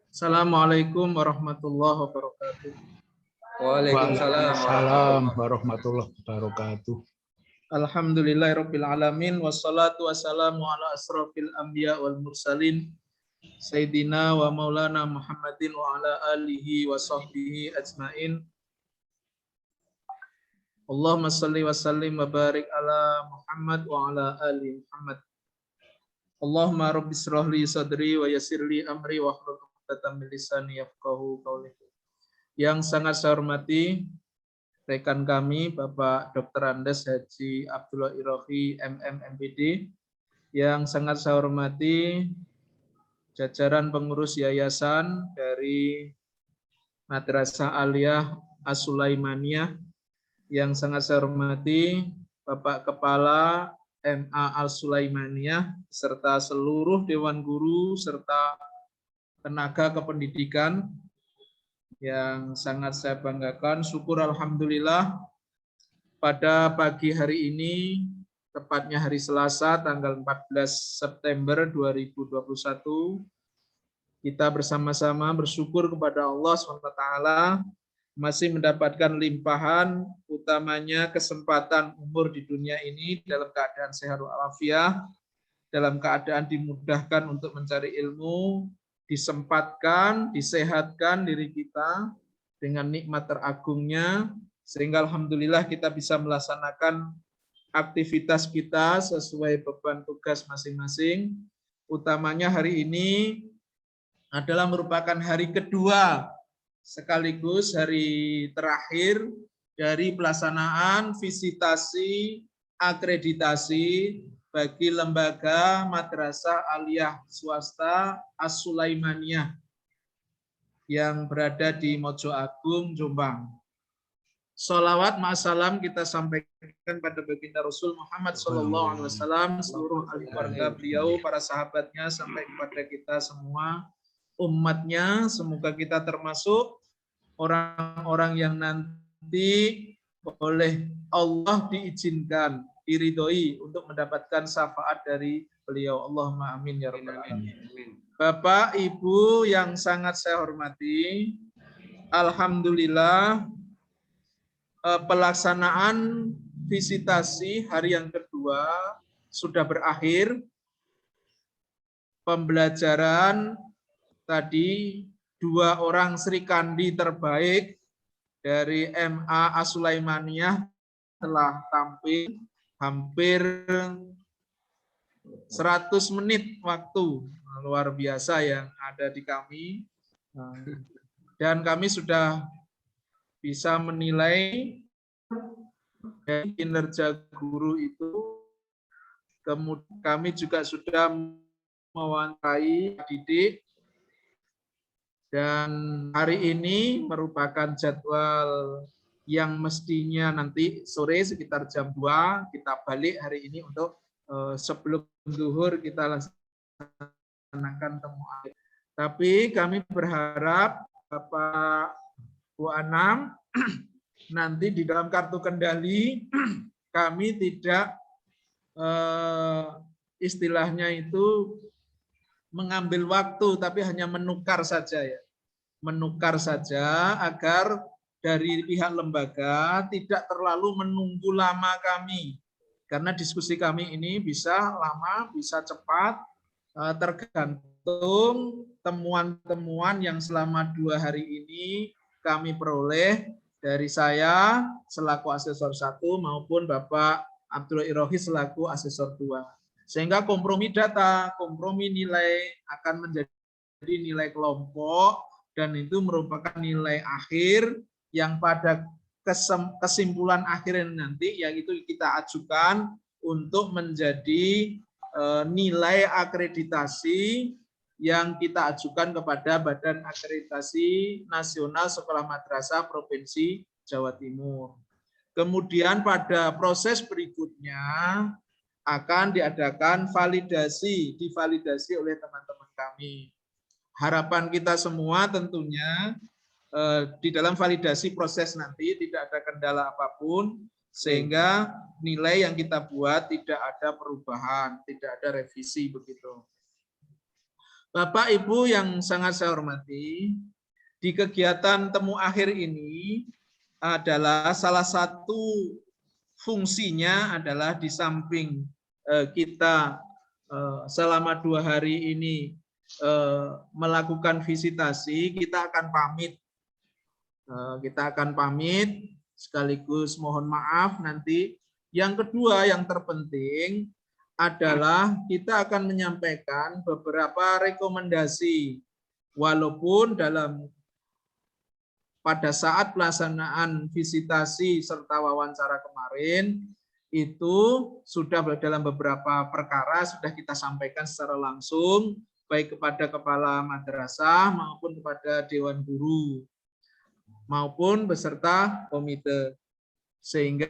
Assalamualaikum warahmatullahi wabarakatuh. Waalaikumsalam warahmatullahi wabarakatuh. Alhamdulillahirabbil alamin wassalatu wassalamu ala asrofil anbiya wal mursalin sayyidina wa maulana Muhammadin wa ala alihi wa sahbihi ajmain. Allahumma salli wa sallim wa barik ala Muhammad wa ala ali Muhammad. Allahumma rabbi shrah li sadri wa yassir li amri wa hlul 'uqdatam min lisani yafqahu qawli. Yang sangat saya hormati rekan kami Bapak Dr. Andes Haji Abdullah Irohi MM MPD, yang sangat saya hormati jajaran pengurus yayasan dari Madrasah Aliyah As-Sulaimaniyah, yang sangat saya hormati Bapak Kepala MA Al-Sulaimaniyah serta seluruh Dewan Guru serta tenaga kependidikan yang sangat saya banggakan. Syukur alhamdulillah pada pagi hari ini, tepatnya hari Selasa tanggal 14 September 2021, kita bersama-sama bersyukur kepada Allah SWT masih mendapatkan limpahan, utamanya kesempatan umur di dunia ini dalam keadaan sehat walafiat, dalam keadaan dimudahkan untuk mencari ilmu, disempatkan, disehatkan diri kita dengan nikmat teragungnya, sehingga alhamdulillah kita bisa melaksanakan aktivitas kita sesuai beban tugas masing-masing. Utamanya hari ini adalah merupakan hari kedua sekaligus hari terakhir dari pelaksanaan visitasi akreditasi bagi lembaga Madrasah Aliyah Swasta As-Sulaimaniyah yang berada di Mojo Agung, Jombang. Sholawat ma'asalam kita sampaikan pada baginda Rasul Muhammad SAW, seluruh ahli keluarga beliau, para sahabatnya, sampai kepada kita semua, umatnya. Semoga kita termasuk orang-orang yang nanti oleh Allah diizinkan, diridhoi untuk mendapatkan syafaat dari beliau. Allahumma amin ya rabbal alamin. Bapak, Ibu yang sangat saya hormati, alhamdulillah pelaksanaan visitasi hari yang kedua sudah berakhir. Pembelajaran tadi 2 orang Sri Kandi terbaik dari MA As-Sulaimaniyah telah tampil hampir 100 menit waktu, luar biasa yang ada di kami. Dan kami sudah bisa menilai kinerja guru itu. Kemudian kami juga sudah mewawancarai didik, dan hari ini merupakan jadwal yang mestinya nanti sore sekitar jam 2 kita balik hari ini untuk sebelum zuhur kita laksanakan temu akhir. Tapi kami berharap Bapak Bu Anam nanti di dalam kartu kendali kami tidak istilahnya itu mengambil waktu, tapi hanya menukar saja ya. Menukar saja agar dari pihak lembaga tidak terlalu menunggu lama kami. Karena diskusi kami ini bisa lama, bisa cepat, tergantung temuan-temuan yang selama 2 hari ini kami peroleh dari saya selaku asesor 1 maupun Bapak Abdullah Irohi selaku asesor 2. Sehingga kompromi data, kompromi nilai akan menjadi nilai kelompok, dan itu merupakan nilai akhir yang pada kesimpulan akhirnya nanti yaitu kita ajukan untuk menjadi nilai akreditasi yang kita ajukan kepada Badan Akreditasi Nasional Sekolah Madrasah Provinsi Jawa Timur. Kemudian pada proses berikutnya akan diadakan validasi, divalidasi oleh teman-teman kami. Harapan kita semua tentunya di dalam validasi proses nanti tidak ada kendala apapun, sehingga nilai yang kita buat tidak ada perubahan, tidak ada revisi begitu. Bapak Ibu yang sangat saya hormati, di kegiatan temu akhir ini adalah salah satu fungsinya adalah di samping kita selama 2 hari ini melakukan visitasi, kita akan pamit. Kita akan pamit sekaligus mohon maaf nanti. Yang kedua yang terpenting adalah kita akan menyampaikan beberapa rekomendasi walaupun pada saat pelaksanaan visitasi serta wawancara kemarin itu sudah dalam beberapa perkara sudah kita sampaikan secara langsung baik kepada kepala madrasah maupun kepada dewan guru maupun beserta komite, sehingga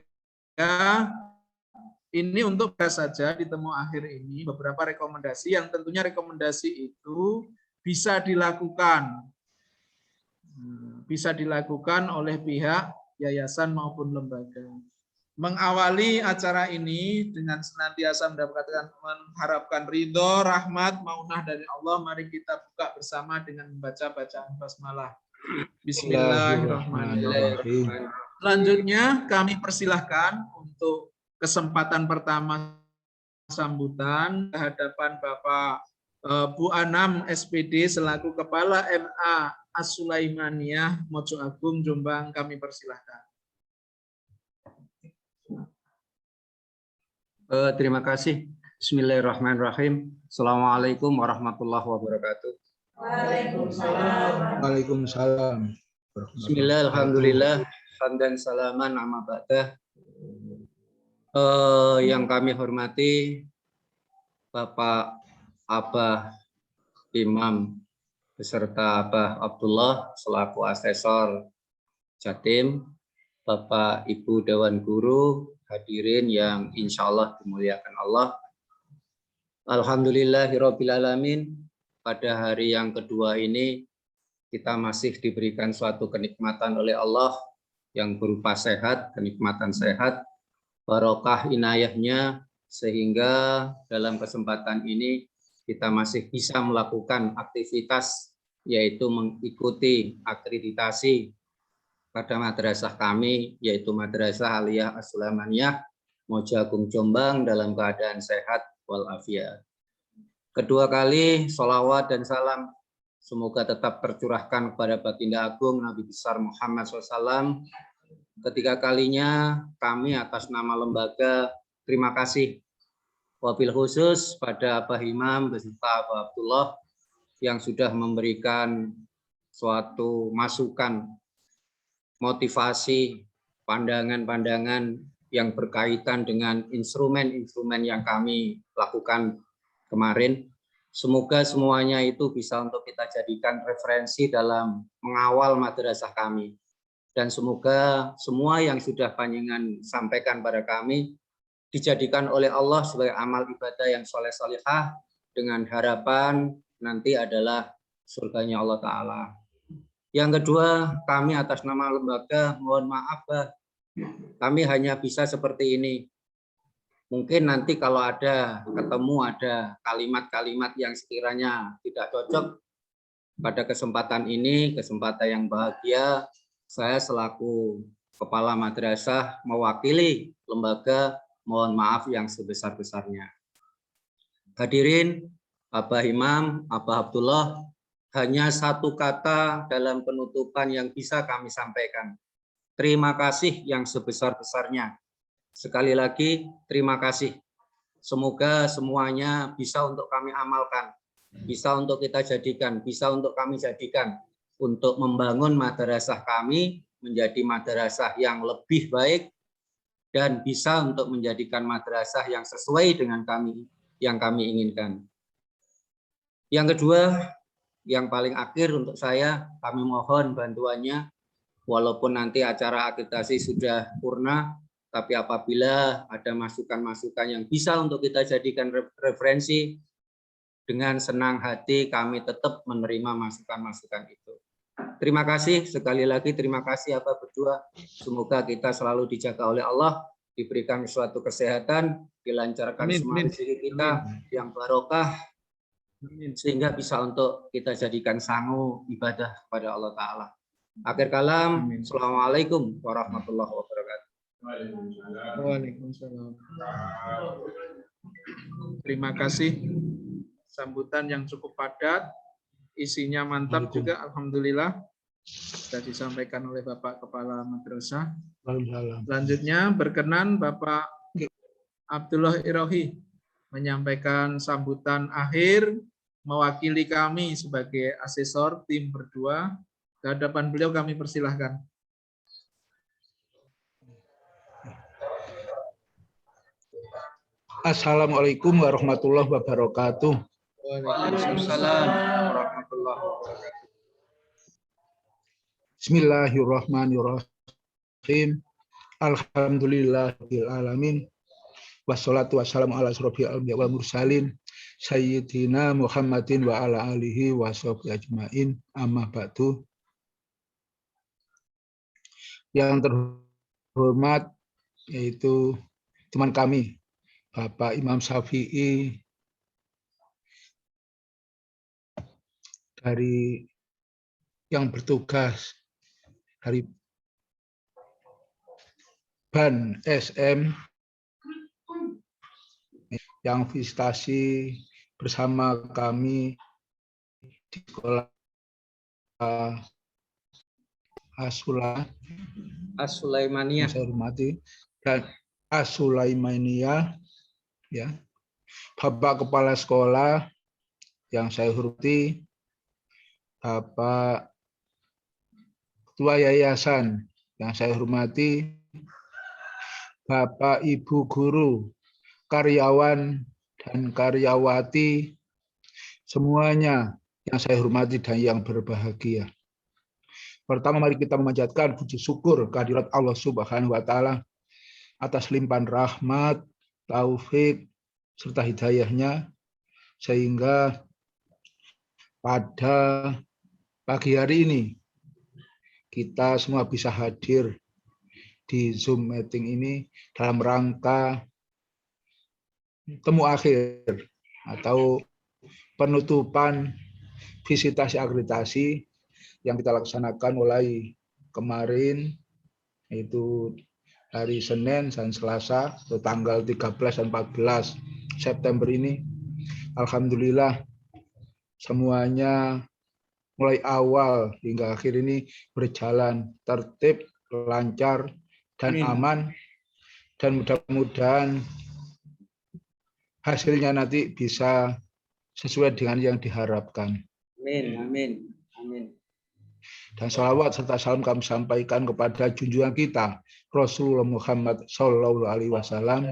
ini untuk saja di temu akhir ini beberapa rekomendasi yang tentunya rekomendasi itu bisa dilakukan oleh pihak yayasan maupun lembaga. Mengawali acara ini dengan senantiasa mengharapkan ridho, rahmat, maunah dari Allah, mari kita buka bersama dengan membaca bacaan basmalah. Bismillahirrahmanirrahim. Selanjutnya kami persilahkan untuk kesempatan pertama sambutan kehadapan Bapak Bu Anam SPD selaku Kepala MA As-Sulaimaniyah Mojo Agung Jombang, kami persilahkan. Terima kasih. Bismillahirrahmanirrahim. Assalamualaikum warahmatullahi wabarakatuh. Waalaikumsalam. Bismillah, alhamdulillah, hamdan salaman amma ba'dah. Yang kami hormati Bapak Abah Imam beserta Abah Abdullah selaku asesor Jatim, Bapak Ibu Dewan Guru, hadirin yang insya Allah dimuliakan Allah. Alhamdulillahirabbil alamin. Pada hari yang kedua ini kita masih diberikan suatu kenikmatan oleh Allah yang berupa sehat, kenikmatan sehat, barokah inayahnya, sehingga dalam kesempatan ini kita masih bisa melakukan aktivitas yaitu mengikuti akreditasi pada madrasah kami yaitu Madrasah Aliyah As-Sulaimaniyah Mojo Agung Jombang dalam keadaan sehat walafiat. Kedua kali sholawat dan salam semoga tetap tercurahkan kepada Baginda Agung Nabi besar Muhammad SAW. Ketiga kalinya kami atas nama lembaga terima kasih wabil khusus pada Abah Imam beserta Abah Abdullah yang sudah memberikan suatu masukan, motivasi, pandangan-pandangan yang berkaitan dengan instrumen-instrumen yang kami lakukan kemarin. Semoga semuanya itu bisa untuk kita jadikan referensi dalam mengawal madrasah kami. Dan semoga semua yang sudah panjenengan sampaikan pada kami dijadikan oleh Allah sebagai amal ibadah yang soleh-solehah dengan harapan nanti adalah surganya Allah Ta'ala. Yang kedua, kami atas nama lembaga mohon maaf, kami hanya bisa seperti ini. Mungkin nanti kalau ada kalimat-kalimat yang sekiranya tidak cocok pada kesempatan ini, kesempatan yang bahagia, saya selaku kepala madrasah mewakili lembaga mohon maaf yang sebesar-besarnya. Hadirin, Abah Imam, Abah Abdullah, hanya satu kata dalam penutupan yang bisa kami sampaikan. Terima kasih yang sebesar-besarnya. Sekali lagi, terima kasih. Semoga semuanya bisa untuk kami amalkan, bisa untuk kita jadikan, bisa untuk kami jadikan untuk membangun madrasah kami menjadi madrasah yang lebih baik dan bisa untuk menjadikan madrasah yang sesuai dengan yang kami inginkan. Yang kedua, yang paling akhir untuk saya, kami mohon bantuannya, walaupun nanti acara akreditasi sudah purna, tapi apabila ada masukan-masukan yang bisa untuk kita jadikan referensi, dengan senang hati kami tetap menerima masukan-masukan itu. Terima kasih, sekali lagi terima kasih Bapak berdua. Semoga kita selalu dijaga oleh Allah, diberikan suatu kesehatan, dilancarkan semua rezeki kita yang barokah, sehingga bisa untuk kita jadikan sangu ibadah kepada Allah Ta'ala. Akhir kalam, Assalamualaikum warahmatullahi wabarakatuh. Waalaikumsalam. Terima kasih. Sambutan yang cukup padat, isinya mantap juga, alhamdulillah. Sudah disampaikan oleh Bapak Kepala Madrasah. Selanjutnya berkenan Bapak Abdullah Irohi menyampaikan sambutan akhir mewakili kami sebagai asesor tim berdua. Ke hadapan beliau kami persilahkan. Assalamualaikum warahmatullahi wabarakatuh. Waalaikumsalam warahmatullahi wabarakatuh. Bismillahirrahmanirrahim. Alhamdulillahil alamin. Wassalatu wassalamu ala asrofil anbiya wal mursalin sayyidina Muhammadin wa ala alihi wa sahbihi ajmain. Amma ba'du. Yang terhormat yaitu teman kami Bapak Imam Syafi'i dari yang bertugas dari BAN SM yang visitasi bersama kami di sekolah As-Sulaimaniyah. Saya hormati dan As-Sulaimaniyah, ya, Bapak Kepala Sekolah yang saya hormati, Bapak Ketua Yayasan yang saya hormati, Bapak Ibu Guru, karyawan dan karyawati, semuanya yang saya hormati dan yang berbahagia. Pertama, mari kita memanjatkan puji syukur kehadirat Allah Subhanahu wa Ta'ala atas limpahan rahmat, taufik, serta hidayahnya, sehingga pada pagi hari ini kita semua bisa hadir di Zoom meeting ini dalam rangka temu akhir atau penutupan visitasi akreditasi yang kita laksanakan mulai kemarin, yaitu hari Senin dan Selasa atau tanggal 13 dan 14 September ini. Alhamdulillah semuanya mulai awal hingga akhir ini berjalan tertib, lancar, dan aman, dan mudah-mudahan hasilnya nanti bisa sesuai dengan yang diharapkan. Amin, amin, amin. Dan salawat serta salam kami sampaikan kepada junjungan kita Rasulullah Muhammad Sallallahu Alaihi Wasallam.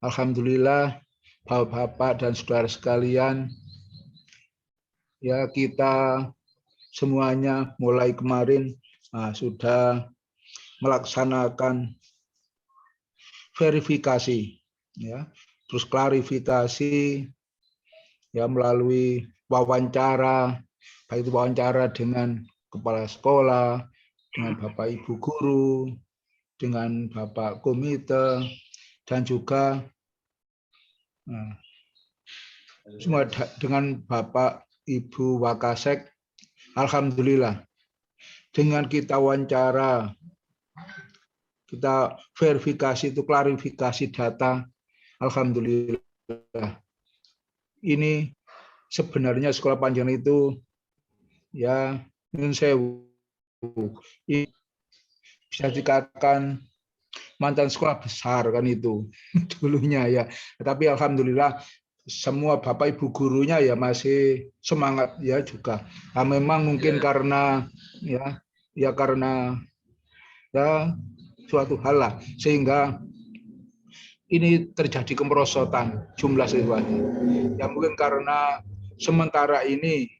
Alhamdulillah, bapak-bapak dan saudara sekalian, ya kita semuanya mulai kemarin sudah melaksanakan verifikasi, ya, terus klarifikasi, ya, melalui wawancara, baik itu wawancara dengan kepala sekolah, dengan Bapak Ibu guru, dengan Bapak komite, dan juga semua dengan Bapak Ibu Wakasek. Alhamdulillah, dengan kita wawancara, kita verifikasi itu klarifikasi data, alhamdulillah. Ini sebenarnya sekolah Panjenengan itu, ya, nyun sewu, bisa dikatakan mantan sekolah besar kan itu dulunya, ya. Tapi alhamdulillah semua Bapak Ibu gurunya ya masih semangat ya juga. Nah, memang mungkin karena karena suatu hal lah sehingga ini terjadi kemerosotan jumlah siswanya. Ya mungkin karena sementara ini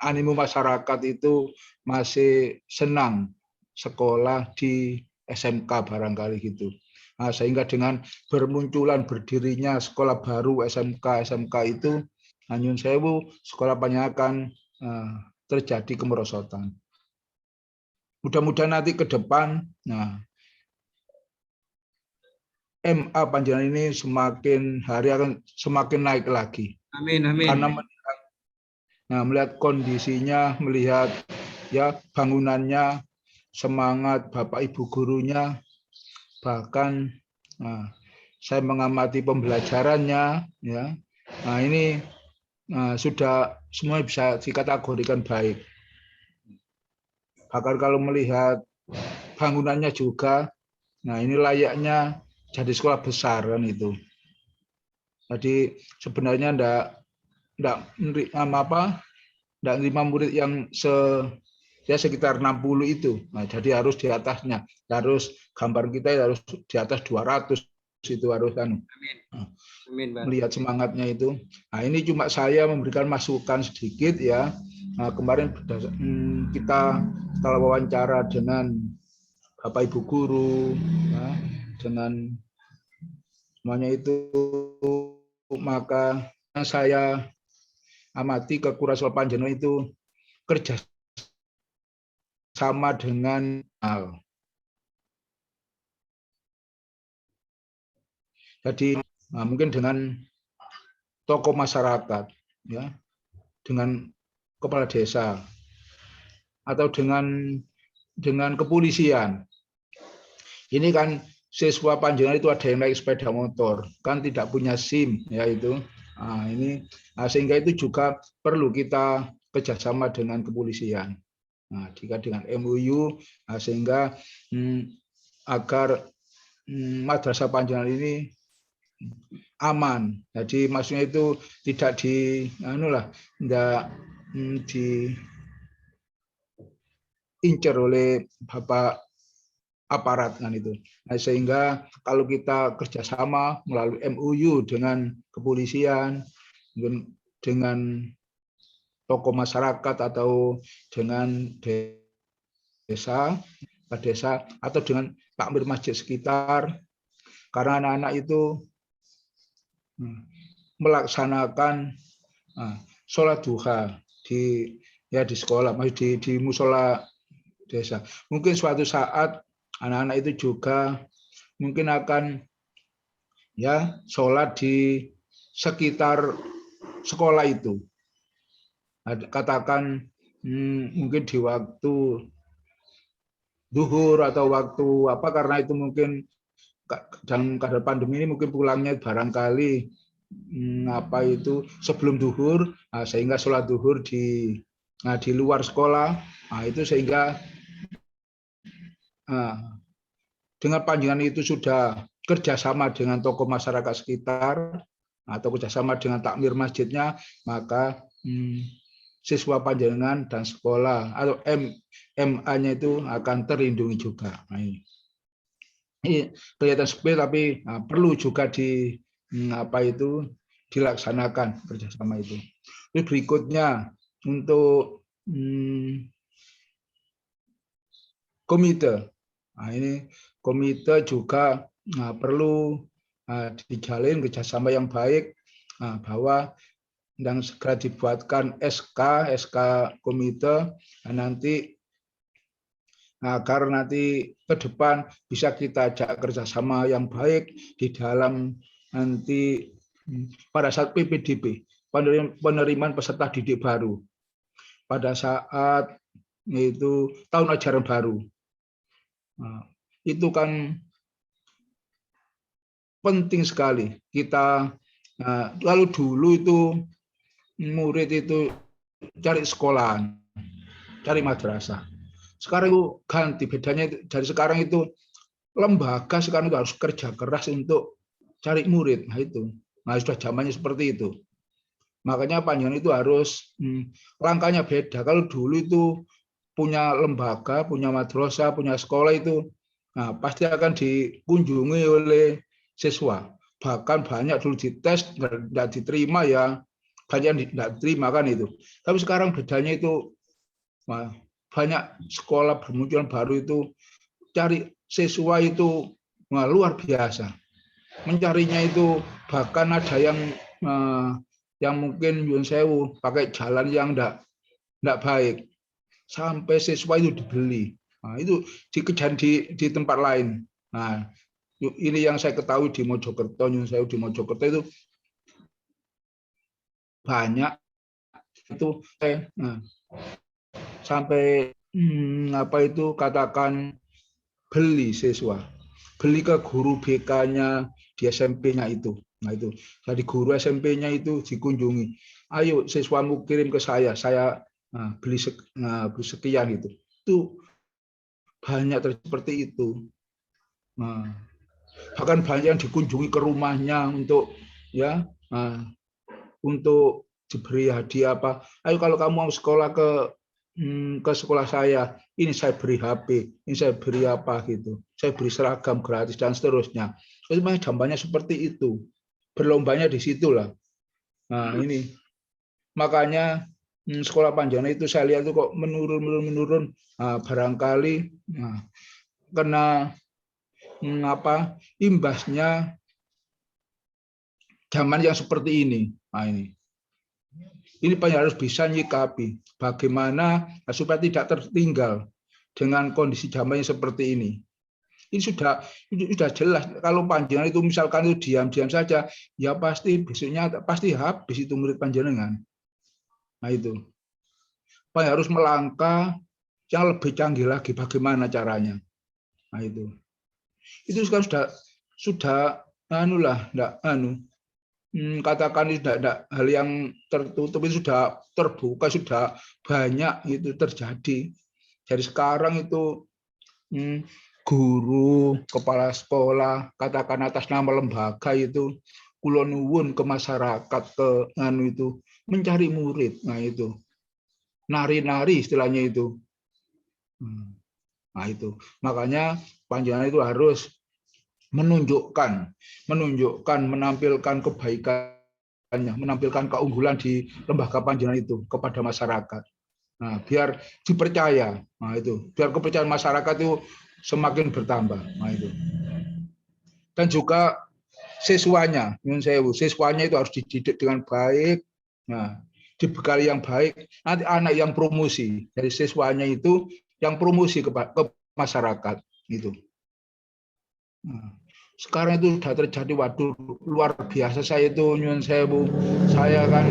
animo masyarakat itu masih senang sekolah di SMK barangkali gitu. Nah, sehingga dengan bermunculan berdirinya sekolah baru SMK itu, nyun sewu, sekolah Panjenengan terjadi kemerosotan. Mudah-mudahan nanti ke depan, MA panjenengan ini semakin hari akan semakin naik lagi. Amin, amin. Karena melihat kondisinya, melihat ya bangunannya, semangat Bapak Ibu gurunya, bahkan saya mengamati pembelajarannya, ya. Nah ini sudah semua bisa dikategorikan baik. Bahkan kalau melihat bangunannya juga, nah ini layaknya jadi sekolah besar kan itu. Jadi sebenarnya enggak nerima murid yang sekitar 60 itu. Nah, jadi harus di atasnya. Harus gambar kita harus di atas 200 itu harus kan. Amin, Pak. Melihat semangatnya itu. Nah, ini cuma saya memberikan masukan sedikit ya. Nah, kemarin kita setelah wawancara dengan Bapak Ibu guru, ya, dengan semuanya itu, maka saya amati kekurasan panjenengan itu kerja sama dengan jadi mungkin dengan tokoh masyarakat, ya, dengan kepala desa, atau dengan kepolisian. Ini kan siswa panjenengan itu ada yang naik sepeda motor, kan tidak punya SIM, ya itu. Nah, sehingga itu juga perlu kita kerjasama dengan kepolisian. Nah, jika dengan MOU, sehingga agar madrasah panjenengan ini aman. Jadi maksudnya itu tidak diincar oleh Bapak aparat kan itu. Nah, sehingga kalau kita kerjasama melalui MOU dengan kepolisian, dengan tokoh masyarakat atau dengan desa atau dengan takmir masjid sekitar, karena anak-anak itu melaksanakan sholat duha di sekolah, di musola desa. Mungkin suatu saat anak-anak itu juga mungkin akan ya sholat di sekitar sekolah itu. Katakan mungkin di waktu zuhur atau waktu apa, karena itu mungkin dalam keadaan pandemi ini mungkin pulangnya barangkali sebelum zuhur, sehingga sholat zuhur di luar sekolah. Nah, itu sehingga dengan panjenengan itu sudah kerjasama dengan tokoh masyarakat sekitar atau kerjasama dengan takmir masjidnya, maka siswa panjenengan dan sekolah atau MA-nya itu akan terlindungi juga. Nah, ini kelihatan sepele tapi perlu juga dilaksanakan kerjasama itu. Terus berikutnya untuk komite. Nah, ini komite juga perlu dijalin kerjasama yang baik, bahwa yang segera dibuatkan SK komite, nanti agar nanti ke depan bisa kita ajak kerjasama yang baik di dalam nanti pada saat PPDB, penerimaan peserta didik baru, pada saat itu tahun ajaran baru. Nah, itu kan penting sekali kita. Lalu dulu itu murid itu cari sekolahan, cari madrasah. Sekarang itu ganti, bedanya dari sekarang itu lembaga sekarang itu harus kerja keras untuk cari murid. Nah itu, sudah zamannya seperti itu. Makanya panjenengan itu harus langkahnya beda. Kalau dulu itu punya lembaga, punya madrasah, punya sekolah itu, pasti akan dikunjungi oleh siswa. Bahkan banyak dulu dites nggak diterima, ya banyak nggak diterima kan itu. Tapi sekarang bedanya itu banyak sekolah bermunculan baru itu, cari siswa itu luar biasa. Mencarinya itu bahkan ada yang mungkin nyuwun sewu pakai jalan yang enggak baik, sampai siswa itu dibeli. Nah, itu dikejar di tempat lain. Nah, Ini yang saya ketahui di Mojokerto, di Mojokerto itu banyak itu sampai apa itu katakan beli siswa, beli ke guru BK-nya di SMP-nya itu. Nah itu, jadi guru SMP-nya itu dikunjungi. Ayo siswamu kirim ke saya beli sekian gitu. Itu banyak seperti itu. Nah, bahkan banyak yang dikunjungi ke rumahnya untuk untuk diberi hadiah apa. Ayo kalau kamu mau sekolah ke sekolah saya, ini saya beri HP, ini saya beri apa gitu, saya beri seragam gratis dan seterusnya. Itu dampaknya seperti itu, berlombanya di situlah. Nah ini makanya sekolah Panjana itu saya lihat itu kok menurun. Nah, barangkali kena imbasnya zaman yang seperti ini. Nah ini harus bisa nyikapi bagaimana supaya tidak tertinggal dengan kondisi zaman yang seperti ini. Ini sudah jelas. Kalau Panjenengan itu misalkan itu diam-diam saja, ya pasti besoknya pasti habis itu murid Panjenengan. Nah itu, Pak harus melangkah yang lebih canggih lagi. Bagaimana caranya? Nah itu kan sudah katakan tidak hal yang tertutup, itu sudah terbuka, sudah banyak itu terjadi. Dari sekarang itu guru, kepala sekolah, katakan atas nama lembaga itu kula nuwun ke masyarakat itu mencari murid. Nah itu nari-nari istilahnya itu. Nah itu makanya Panjenengan itu harus menunjukkan, menampilkan kebaikannya, menampilkan keunggulan di lembaga Panjenengan itu kepada masyarakat. Nah, biar dipercaya. Nah, itu, biar kepercayaan masyarakat itu semakin bertambah. Nah, itu. Dan juga siswanya itu harus dididik dengan baik. Nah, dibekali yang baik. Nanti anak yang promosi dari siswanya itu yang promosi ke masyarakat itu. Nah, sekarang itu sudah terjadi, waduh luar biasa. Saya itu saya kan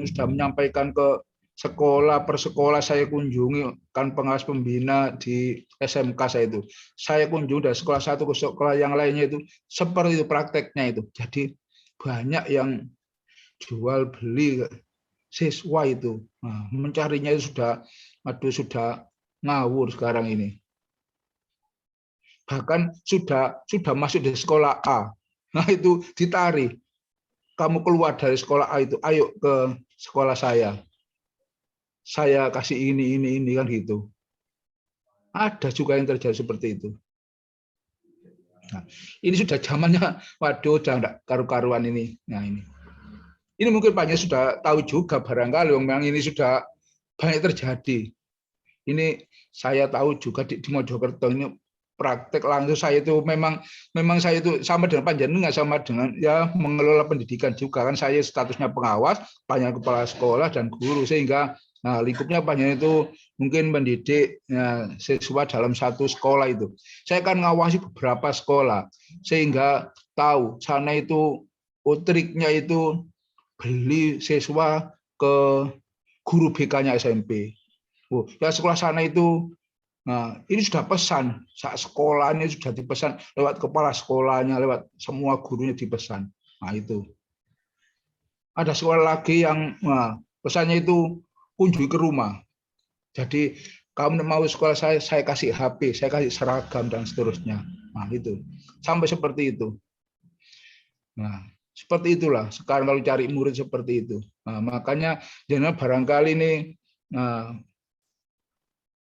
sudah menyampaikan ke sekolah per sekolah saya kunjungi, kan pengawas pembina di SMK saya kunjungi dari sekolah satu ke sekolah yang lainnya itu seperti itu prakteknya itu. Jadi banyak yang jual beli siswa itu. Nah, mencarinya itu sudah ngawur sekarang ini. Bahkan sudah masuk di sekolah A. Nah itu ditarik. Kamu keluar dari sekolah A itu, ayo ke sekolah saya. Saya kasih ini kan gitu. Ada juga yang terjadi seperti itu. Nah, ini sudah zamannya, waduh, udah enggak karu-karuan ini. Nah ini mungkin banyak sudah tahu juga barangkali, memang ini sudah banyak terjadi. Ini saya tahu juga di Mojokerto ini praktek langsung. Saya itu memang saya itu sama dengan Panjenengan, sama dengan ya mengelola pendidikan juga kan. Saya statusnya pengawas, banyak kepala sekolah dan guru, sehingga lingkupnya Panjenengan itu mungkin mendidik siswa dalam satu sekolah itu. Saya akan ngawasi beberapa sekolah sehingga tahu sana itu triknya itu beli siswa ke guru BK-nya SMP. Ya sekolah sana itu, ini sudah pesan, saat sekolahnya sudah dipesan lewat kepala sekolahnya, lewat semua gurunya dipesan. Nah itu. Ada sekolah lagi yang pesannya itu kunjungi ke rumah. Jadi kamu mau sekolah saya kasih HP, saya kasih seragam dan seterusnya. Nah itu. Sampai seperti itu. Nah, seperti itulah sekarang kalau cari murid seperti itu. Nah, makanya jangan barangkali ini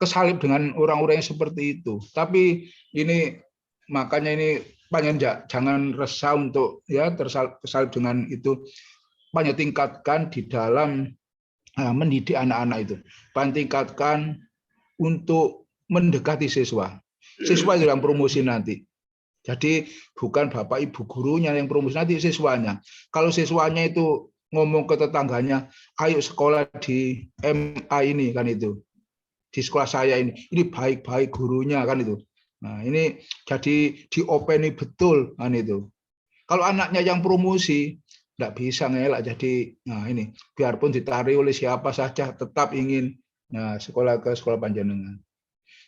kesalib dengan orang-orang yang seperti itu. Tapi ini makanya ini jangan resah untuk tersalib dengan itu. Banyak tingkatkan di dalam mendidik anak-anak itu. Banyak tingkatkan untuk mendekati siswa. Siswa itu yang promosi nanti. Jadi bukan bapak ibu gurunya yang promosi, nanti siswanya. Kalau siswanya itu ngomong ke tetangganya, ayo sekolah di MA ini kan itu. Di sekolah saya ini baik-baik gurunya kan itu. Nah, ini jadi diopeni betul kan itu. Kalau anaknya yang promosi, tidak bisa ngelak. Jadi, nah ini, biarpun ditarik oleh siapa saja, tetap ingin sekolah ke sekolah panjenengan.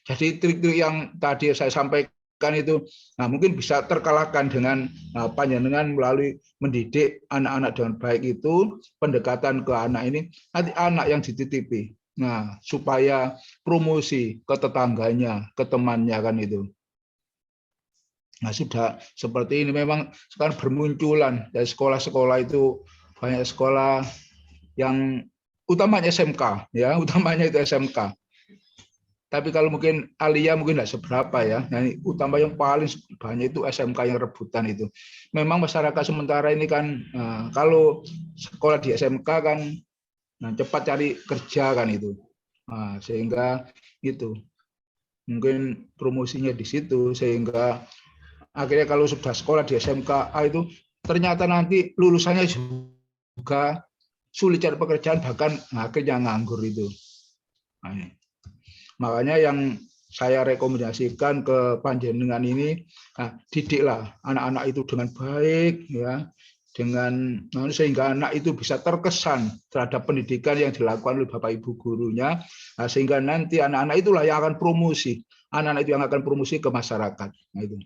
Jadi trik-trik yang tadi saya sampaikan itu, nah mungkin bisa terkalahkan dengan panjenengan melalui mendidik anak-anak dengan baik itu, pendekatan ke anak ini, nanti anak yang dititipi. Nah, supaya promosi ke tetangganya, ke temannya kan itu. Nah, sudah seperti ini memang sekarang bermunculan dari sekolah-sekolah itu, banyak sekolah yang utamanya SMK ya, utamanya itu SMK. Tapi kalau mungkin Alia mungkin tidak seberapa ya. Nah, ini utama yang paling banyak itu SMK yang rebutan itu. Memang masyarakat sementara ini kan kalau sekolah di SMK kan cepat cari kerja kan itu. Nah, sehingga itu mungkin promosinya di situ, sehingga akhirnya kalau sudah sekolah di SMK itu ternyata nanti lulusannya juga sulit cari pekerjaan, bahkan akhirnya nganggur itu. Nah, makanya yang saya rekomendasikan ke panjenengan ini, didiklah anak-anak itu dengan baik ya, dengan sehingga anak itu bisa terkesan terhadap pendidikan yang dilakukan oleh Bapak Ibu gurunya, sehingga nanti anak-anak itulah yang akan promosi, anak-anak itu yang akan promosi ke masyarakat. Nah itu.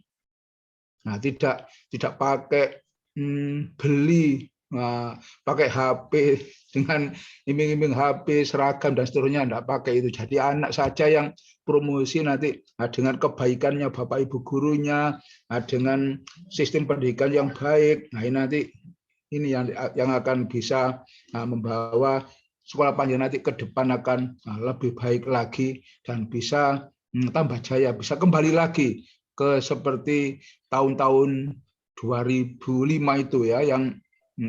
Nah, tidak pakai beli, pakai HP dengan iming-iming HP, seragam dan seterusnya, tidak pakai itu. Jadi anak saja yang promosi nanti dengan kebaikannya Bapak Ibu gurunya, dengan sistem pendidikan yang baik. Nah, ini nanti ini yang akan bisa membawa sekolah panjenengan nanti ke depan akan lebih baik lagi dan bisa tambah jaya, bisa kembali lagi ke seperti tahun-tahun 2005 itu ya, yang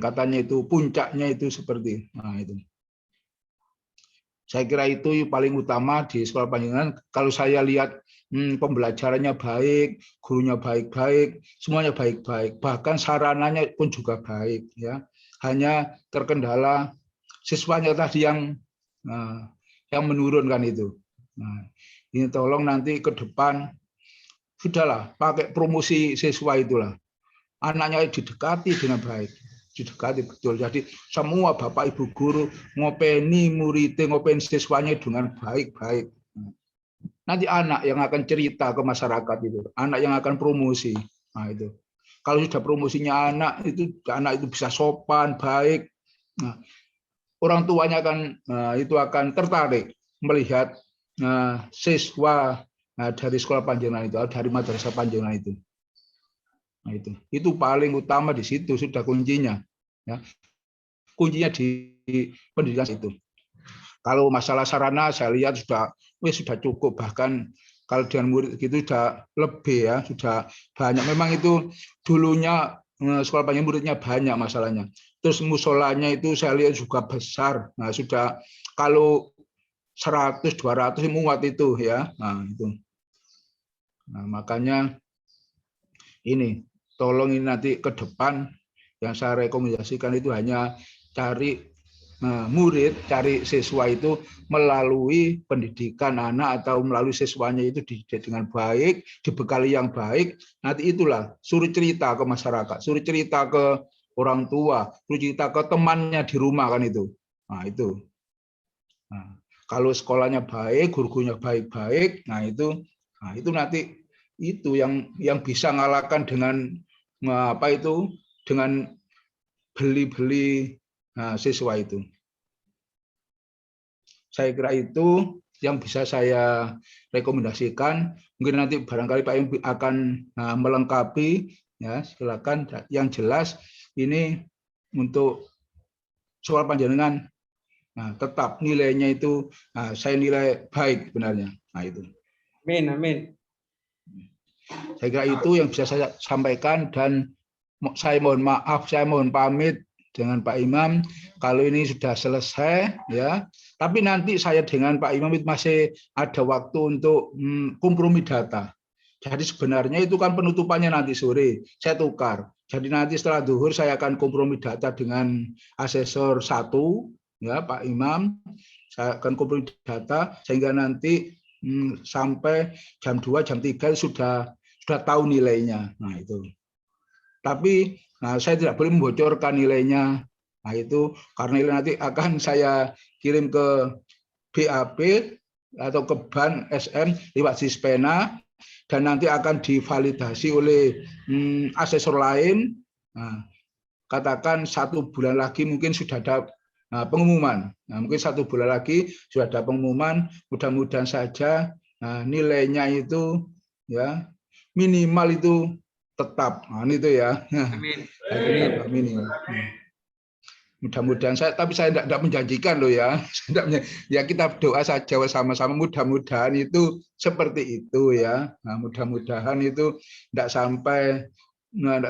katanya itu puncaknya itu seperti itu. Saya kira itu paling utama di sekolah panjenengan. Kalau saya lihat pembelajarannya baik, gurunya baik-baik, semuanya baik-baik, bahkan sarananya pun juga baik ya. Hanya terkendala siswanya tadi yang menurunkan itu. Nah, ini tolong nanti ke depan sudahlah pakai promosi siswa itulah. Anaknya didekati dengan baik, didekati betul. Jadi semua Bapak Ibu guru ngopeni murid, ngopeni siswanya dengan baik-baik. Nanti anak yang akan cerita ke masyarakat itu, anak yang akan promosi. Nah itu. Kalau sudah promosinya anak itu bisa sopan, baik. Nah, orang tuanya akan tertarik melihat siswa dari sekolah panjenengan itu, dari madrasah panjenengan itu. Nah, itu paling utama di situ, sudah kuncinya. Ya. Kuncinya di pendidikan itu. Kalau masalah sarana saya lihat sudah cukup, bahkan kalau dengan murid gitu sudah lebih ya, sudah banyak. Memang itu dulunya sekolah panjang muridnya banyak masalahnya. Terus musolanya itu saya lihat juga besar. Nah, sudah kalau 100 200 muat itu ya. Nah, itu. Nah, makanya ini tolong ini nanti ke depan yang saya rekomendasikan itu hanya cari murid, cari siswa itu melalui pendidikan anak atau melalui siswanya itu dididik dengan baik, dibekali yang baik. Nanti itulah suruh cerita ke masyarakat, suruh cerita ke orang tua, suruh cerita ke temannya di rumah kan itu. Nah itu. Nah, kalau sekolahnya baik, guru-gurunya baik-baik, nah itu nanti itu yang bisa ngalahkan dengan dengan beli-beli siswa itu. Saya kira itu yang bisa saya rekomendasikan. Mungkin nanti barangkali Pak Im akan melengkapi, ya silakan. Yang jelas ini untuk soal panjenengan, tetap nilainya itu saya nilai baik benarnya. Nah itu. Amin, amin. Saya kira itu yang bisa saya sampaikan dan saya mohon maaf, saya mohon pamit dengan Pak Imam kalau ini sudah selesai ya. Tapi nanti saya dengan Pak Imam itu masih ada waktu untuk kompromi data. Jadi sebenarnya itu kan penutupannya nanti sore, saya tukar. Jadi nanti setelah duhur saya akan kompromi data dengan asesor 1 ya Pak Imam. Saya akan kompromi data sehingga nanti sampai jam 2, jam 3 sudah tahu nilainya. Nah, itu. Tapi saya tidak boleh membocorkan nilainya. Nah, itu karena nilai nanti akan saya kirim ke BAP atau ke BAN SM lewat Sispena dan nanti akan divalidasi oleh asesor lain. Nah, katakan 1 bulan lagi mungkin sudah ada pengumuman. Nah, mungkin 1 bulan lagi sudah ada pengumuman. Mudah-mudahan saja nilainya itu ya minimal itu tetap. Nah, itu ya. Amin. Minimal. Mudah-mudahan tapi saya tidak menjanjikan loh ya. Ya kita doa saja sama-sama mudah-mudahan itu seperti itu ya. Nah, mudah-mudahan itu tidak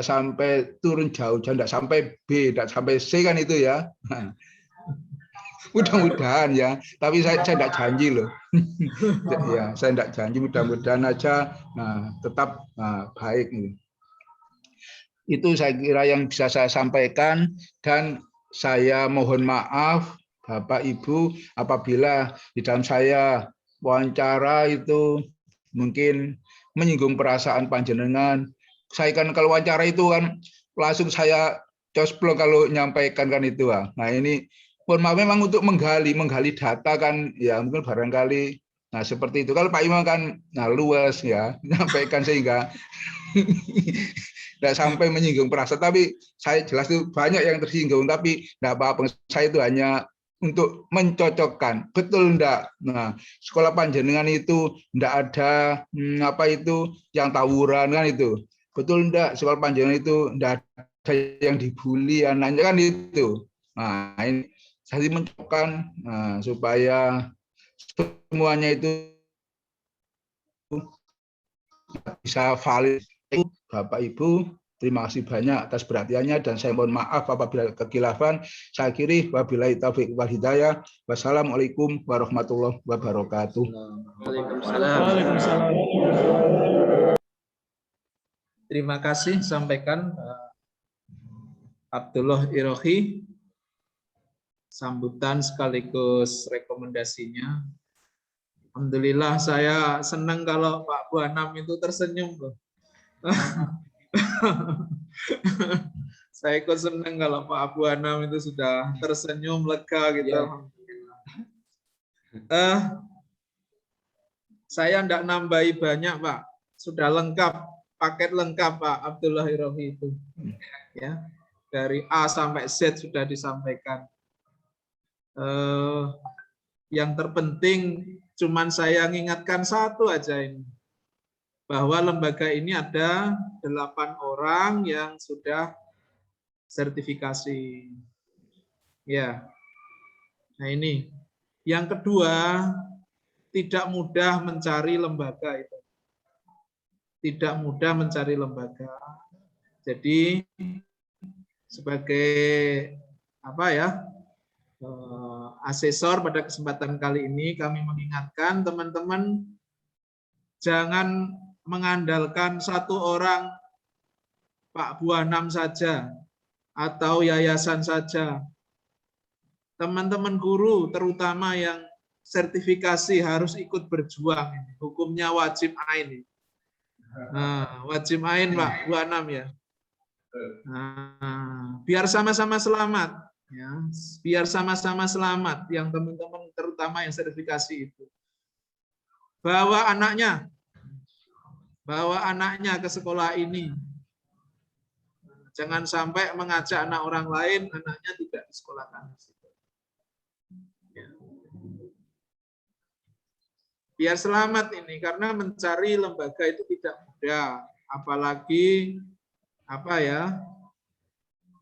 sampai turun jauh, tidak sampai B, tidak sampai C kan itu ya. Nah, mudah-mudahan ya. Tapi saya tidak janji loh. Ya, saya tidak janji. Mudah-mudahan aja tetap baik. Itu saya kira yang bisa saya sampaikan dan saya mohon maaf Bapak Ibu apabila di dalam saya wawancara itu mungkin menyinggung perasaan panjenengan. Saya kan kalau wawancara itu kan langsung saya cosplok kalau nyampaikan kan itu. Nah ini mohon maaf memang untuk menggali data kan ya mungkin barangkali seperti itu. Kalau Pak Imam kan luas ya nyampaikan sehingga tidak sampai menyinggung perasaan, tapi saya jelas itu banyak yang tersinggung, tapi tidak apa-apa. Saya itu hanya untuk mencocokkan, betul enggak? Nah, sekolah panjenengan itu tidak ada yang tawuran kan itu, betul enggak? Sekolah panjenengan itu tidak ada yang dibully anaknya kan itu. Nah, ini saya mencocokkan supaya semuanya itu bisa valid. Bapak Ibu, terima kasih banyak atas perhatiannya dan saya mohon maaf apabila kekhilafan. Saya akhiri wabillahi taufiq wal hidayah. Wassalamualaikum warahmatullahi wabarakatuh. Waalaikumsalam. Terima kasih sampaikan Abdullah Irohi sambutan sekaligus rekomendasinya. Alhamdulillah saya senang kalau Pak Bu Anam itu tersenyum loh. Saya ikut senang kalau Pak Abu Anam itu sudah tersenyum lega gitu. Ya. Saya tidak nambahi banyak Pak, sudah lengkap, paket lengkap Pak Abdullah Irohi itu. Ya, dari A sampai Z sudah disampaikan. Yang terpenting cuman saya mengingatkan satu aja ini. Bahwa lembaga ini ada 8 orang yang sudah sertifikasi. Ya. Nah ini. Yang kedua, tidak mudah mencari lembaga itu. Tidak mudah mencari lembaga. Jadi sebagai asesor pada kesempatan kali ini kami mengingatkan teman-teman jangan mengandalkan satu orang Pak Bu Anam saja atau yayasan saja. Teman-teman guru terutama yang sertifikasi harus ikut berjuang. Hukumnya wajib ain. Nah, wajib ain Pak Bu Anam ya. Nah, biar sama-sama selamat. Ya, biar sama-sama selamat yang teman-teman terutama yang sertifikasi itu. Bawa anaknya ke sekolah ini. Jangan sampai mengajak anak orang lain, anaknya tidak disekolahkan. Biar selamat ini, karena mencari lembaga itu tidak mudah. Apalagi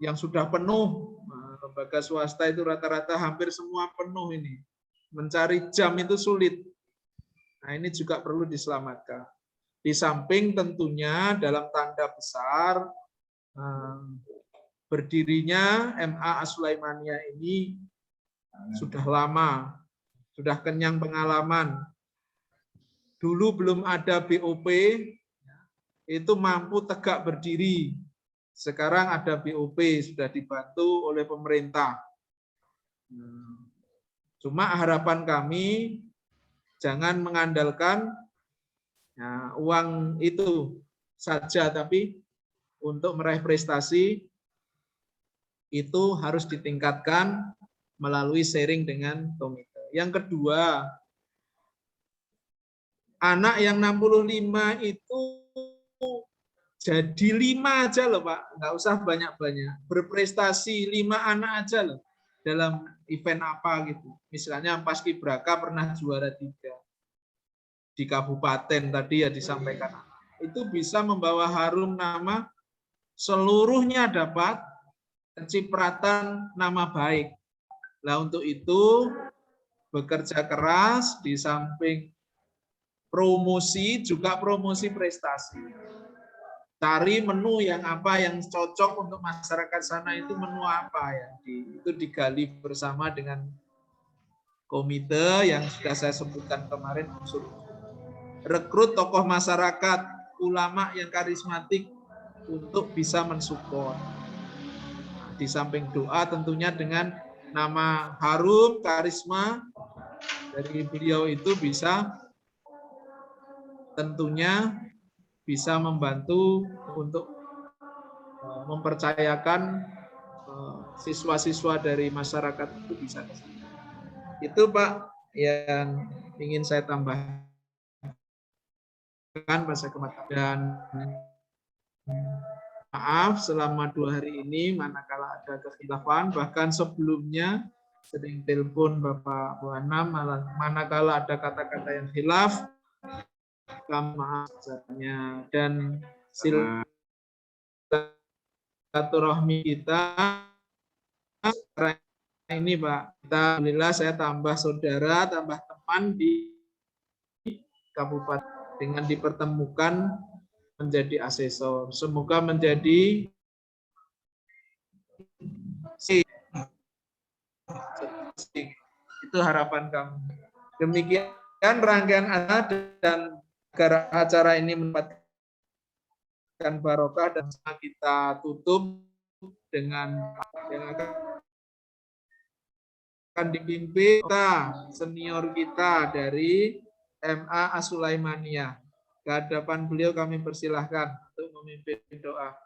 yang sudah penuh. Lembaga swasta itu rata-rata hampir semua penuh ini. Mencari jam itu sulit. Nah ini juga perlu diselamatkan. Di samping tentunya dalam tanda besar berdirinya MA As-Sulaimania ini sudah lama, sudah kenyang pengalaman. Dulu belum ada BOP, itu mampu tegak berdiri. Sekarang ada BOP, sudah dibantu oleh pemerintah. Cuma harapan kami Jangan mengandalkan uang itu saja, tapi untuk meraih prestasi itu harus ditingkatkan melalui sharing dengan komite. Yang kedua, anak yang 65 itu jadi 5 aja loh Pak, nggak usah banyak-banyak. Berprestasi 5 anak aja loh dalam event apa gitu. Misalnya Paskibraka pernah juara 3 di kabupaten tadi ya disampaikan. Itu bisa membawa harum nama, seluruhnya dapat kecipratan nama baik. Nah untuk itu bekerja keras di samping promosi juga promosi prestasi. Cari menu yang apa yang cocok untuk masyarakat sana, itu menu apa ya, itu digali bersama dengan komite yang sudah saya sebutkan kemarin. Unsur rekrut tokoh masyarakat, ulama yang karismatik untuk bisa mensupport. Nah, di samping doa tentunya dengan nama harum, karisma dari beliau itu bisa tentunya bisa membantu untuk mempercayakan siswa-siswa dari masyarakat itu bisa ke sana. Itu Pak yang ingin saya tambahkan Pak Kemat. Dan maaf selama 2 hari ini manakala ada kekhilafan, bahkan sebelumnya sering telepon Bapak Bu Anam, manakala ada kata-kata yang khilaf, maaf dan silaturahmi kita ini Pak. Alhamdulillah saya tambah saudara, tambah teman di kabupaten dengan dipertemukan menjadi asesor. Semoga menjadi itu harapan kami. Demikian rangkaian acara, dan agar acara ini mendapatkan barokah, dan kita tutup dengan yang akan dipimpin senior kita dari MA As-Sulaimaniyah. Ke hadapan beliau kami persilahkan untuk memimpin doa.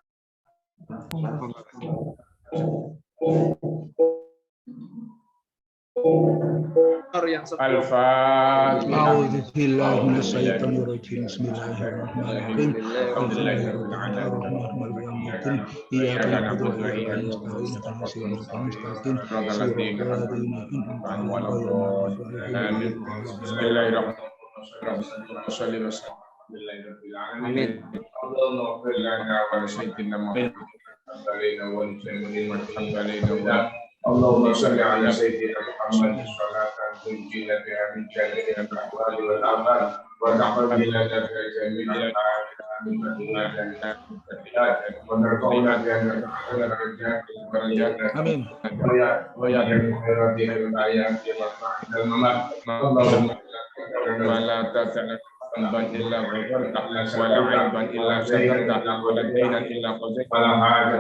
Yang Amin. اللهم صل على سيدنا محمد صلاة تنجينا بها من جميع الأحوال والآفات وتقبل لنا بها جميع الأعمال ونرفعنا بها درجات Amin. ويا خيرات الآيات والمعاد الممات اللهم ولا تتعلم ذنبا الا غفرته ولا عيبا الا سترته ولا دينا الا قضيته ولا حاجه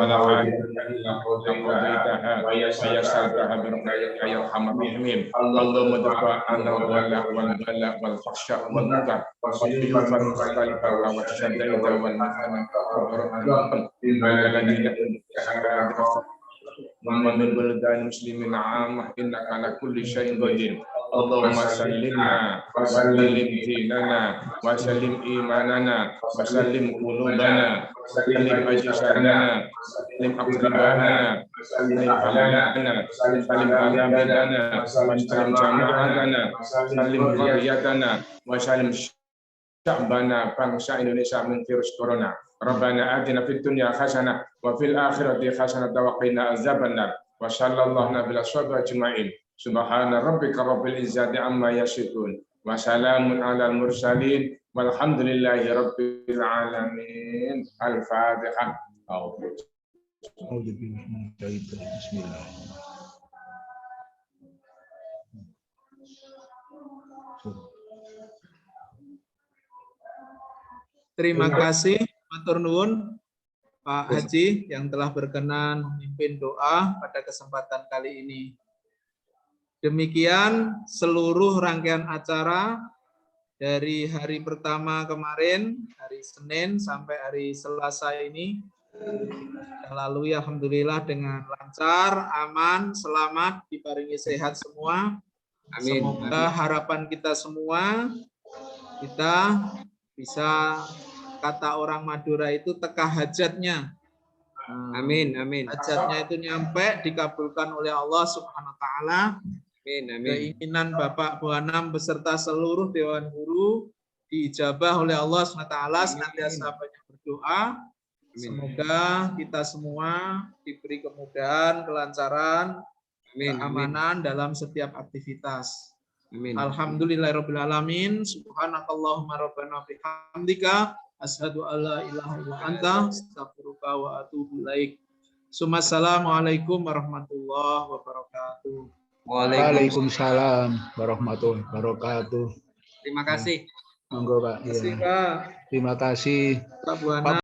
الا قضيتها ويسرتها برحمتك يا ارحم الراحمين. اللهم ادفع عنا البلاء والبلاء والفحشاء والمنكر والسيوف المختلفه والشدائد والمحن ومن بلدان المسلمين عامه انك على كل شيء قدير. اللهم سلمنا وسلم ديننا وسلم ايماننا وسلم قلوبنا وسلم اجسادنا وسلم اقربائنا وسلم اهلنا وسلم اولادنا وسلم جماعتنا وسلم قريتنا وسلم شعبنا bangsa Indonesia من virus corona. ربنا آتنا في الدنيا حسنة وفي الآخرة حسنة وقنا عذاب النار. وصلى الله على الصحابة أجمعين. سبحان ربك رب العزة عما يصفون وسلام على المرسلين والحمد لله رب العالمين. الفاتحة. Bismillah. Terima kasih matur nuwun Pak Haji yang telah berkenan memimpin doa pada kesempatan kali ini. Demikian seluruh rangkaian acara dari hari pertama kemarin, hari Senin sampai hari Selasa ini lalui alhamdulillah dengan lancar, aman, selamat, diparingi sehat semua. Amin. Semoga harapan kita semua kita bisa, kata orang Madura itu, teka hajatnya. Amin. Amin. Hajatnya itu nyampe, dikabulkan oleh Allah Subhanahu wa taala. Amin. Amin. Keinginan Bapak Bu Anam beserta seluruh Dewan Guru diijabah oleh Allah Subhanahu wa taala, senantiasa banyak berdoa. Semoga kita semua diberi kemudahan, kelancaran, keamanan dalam setiap aktivitas. Amin. Alhamdulillahirabbil alamin. Subhanakallahumma rabbana bihamdika asyhadu alla ilaha illa anta astaghfiruka wa atubu ilaik. Assalamualaikum warahmatullahi wabarakatuh. Waalaikumsalam warahmatullahi wabarakatuh. Terima kasih. Monggo Pak. Terima kasih Ya. Pak. Terima kasih. Pak Bu Anam.